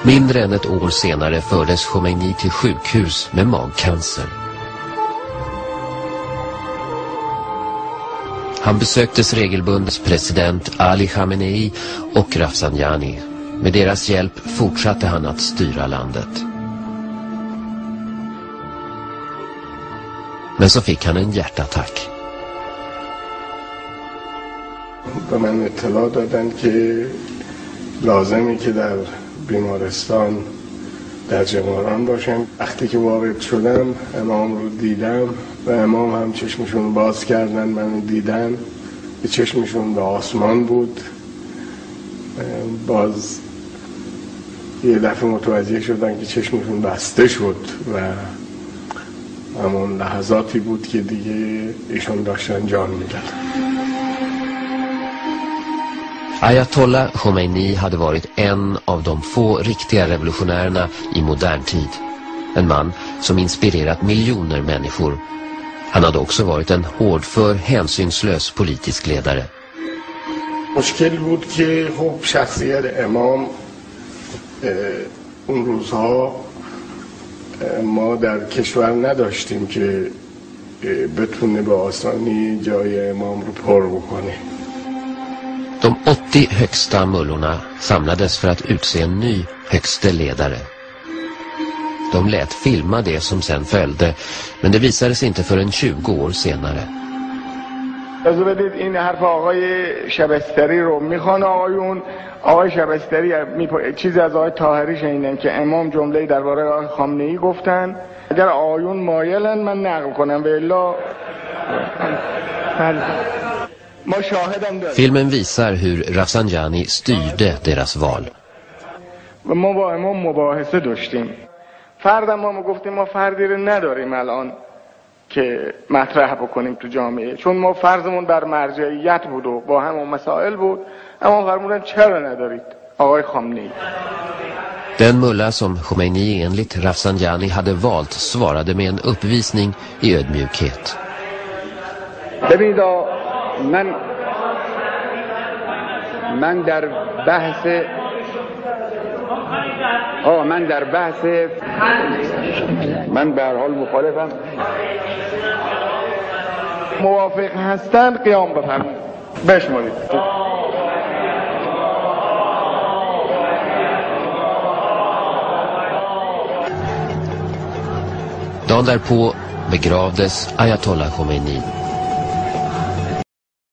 Mindre än ett år senare fördes Khomeini till sjukhus med magcancer. Han besöktes regelbundet president Ali Khamenei och Rafsanjani. Med deras hjälp fortsatte han att styra landet. Men så fick han en hjärtattack. به من اطلاع دادن که لازمی که در بیمارستان در جماران باشم. وقتی که وارد شدم امام رو دیدم و امام هم چشمشون باز کردن منو دیدن. چشمشون به آسمان بود. باز یه دفعه متوجه شدن که چشمشون بسته شد و همون لحظاتی بود که دیگه ایشون داشتن جان میدادن. Ayatollah Khomeini hade varit en av de få riktiga revolutionärerna i modern tid. En man som inspirerat miljoner människor. Han hade också varit en hårdför, hänsynslös politisk ledare. مشکل بود که خب شخصیت امام اون روزها ما در کشور نداشتیم که بتونه به آسانی جای امام رو پر بکنه. De 80 högsta mullorna samlades för att utse en ny högste ledare. De lät filma det som sen följde, men det visades inte förrän 20 år senare. اجازه بدید این حرف آقای شبستری رو میخوان آقایون. آقای شبستری چیزی از آقای طاهری شنیدن که امام جمله‌ای درباره آقای خامنه‌ای گفتن. اگر آقایون مایلن من نقل کنم و الا Filmen visar hur Rafsanjani styrde deras val. ما با امام مباحثه داشتیم. فرد ما گفتیم ما فردی رو نداریم الان که مطرح بکنیم تو جامعه، چون ما فرضمون بر مرجعیت بود و با همون مسائل بود. اما فرمودن چرا ندارید آقای خامنه‌ای. Den mulla som Khomeini enligt Rafsanjani hade valt svarade med en uppvisning i ödmjukhet. ببینید من در بحث من به هر حال مخالفم. موافق هستن قیام بفرمایید بشمارید. Dagen därpå begravdes Ayatollah Khomeini.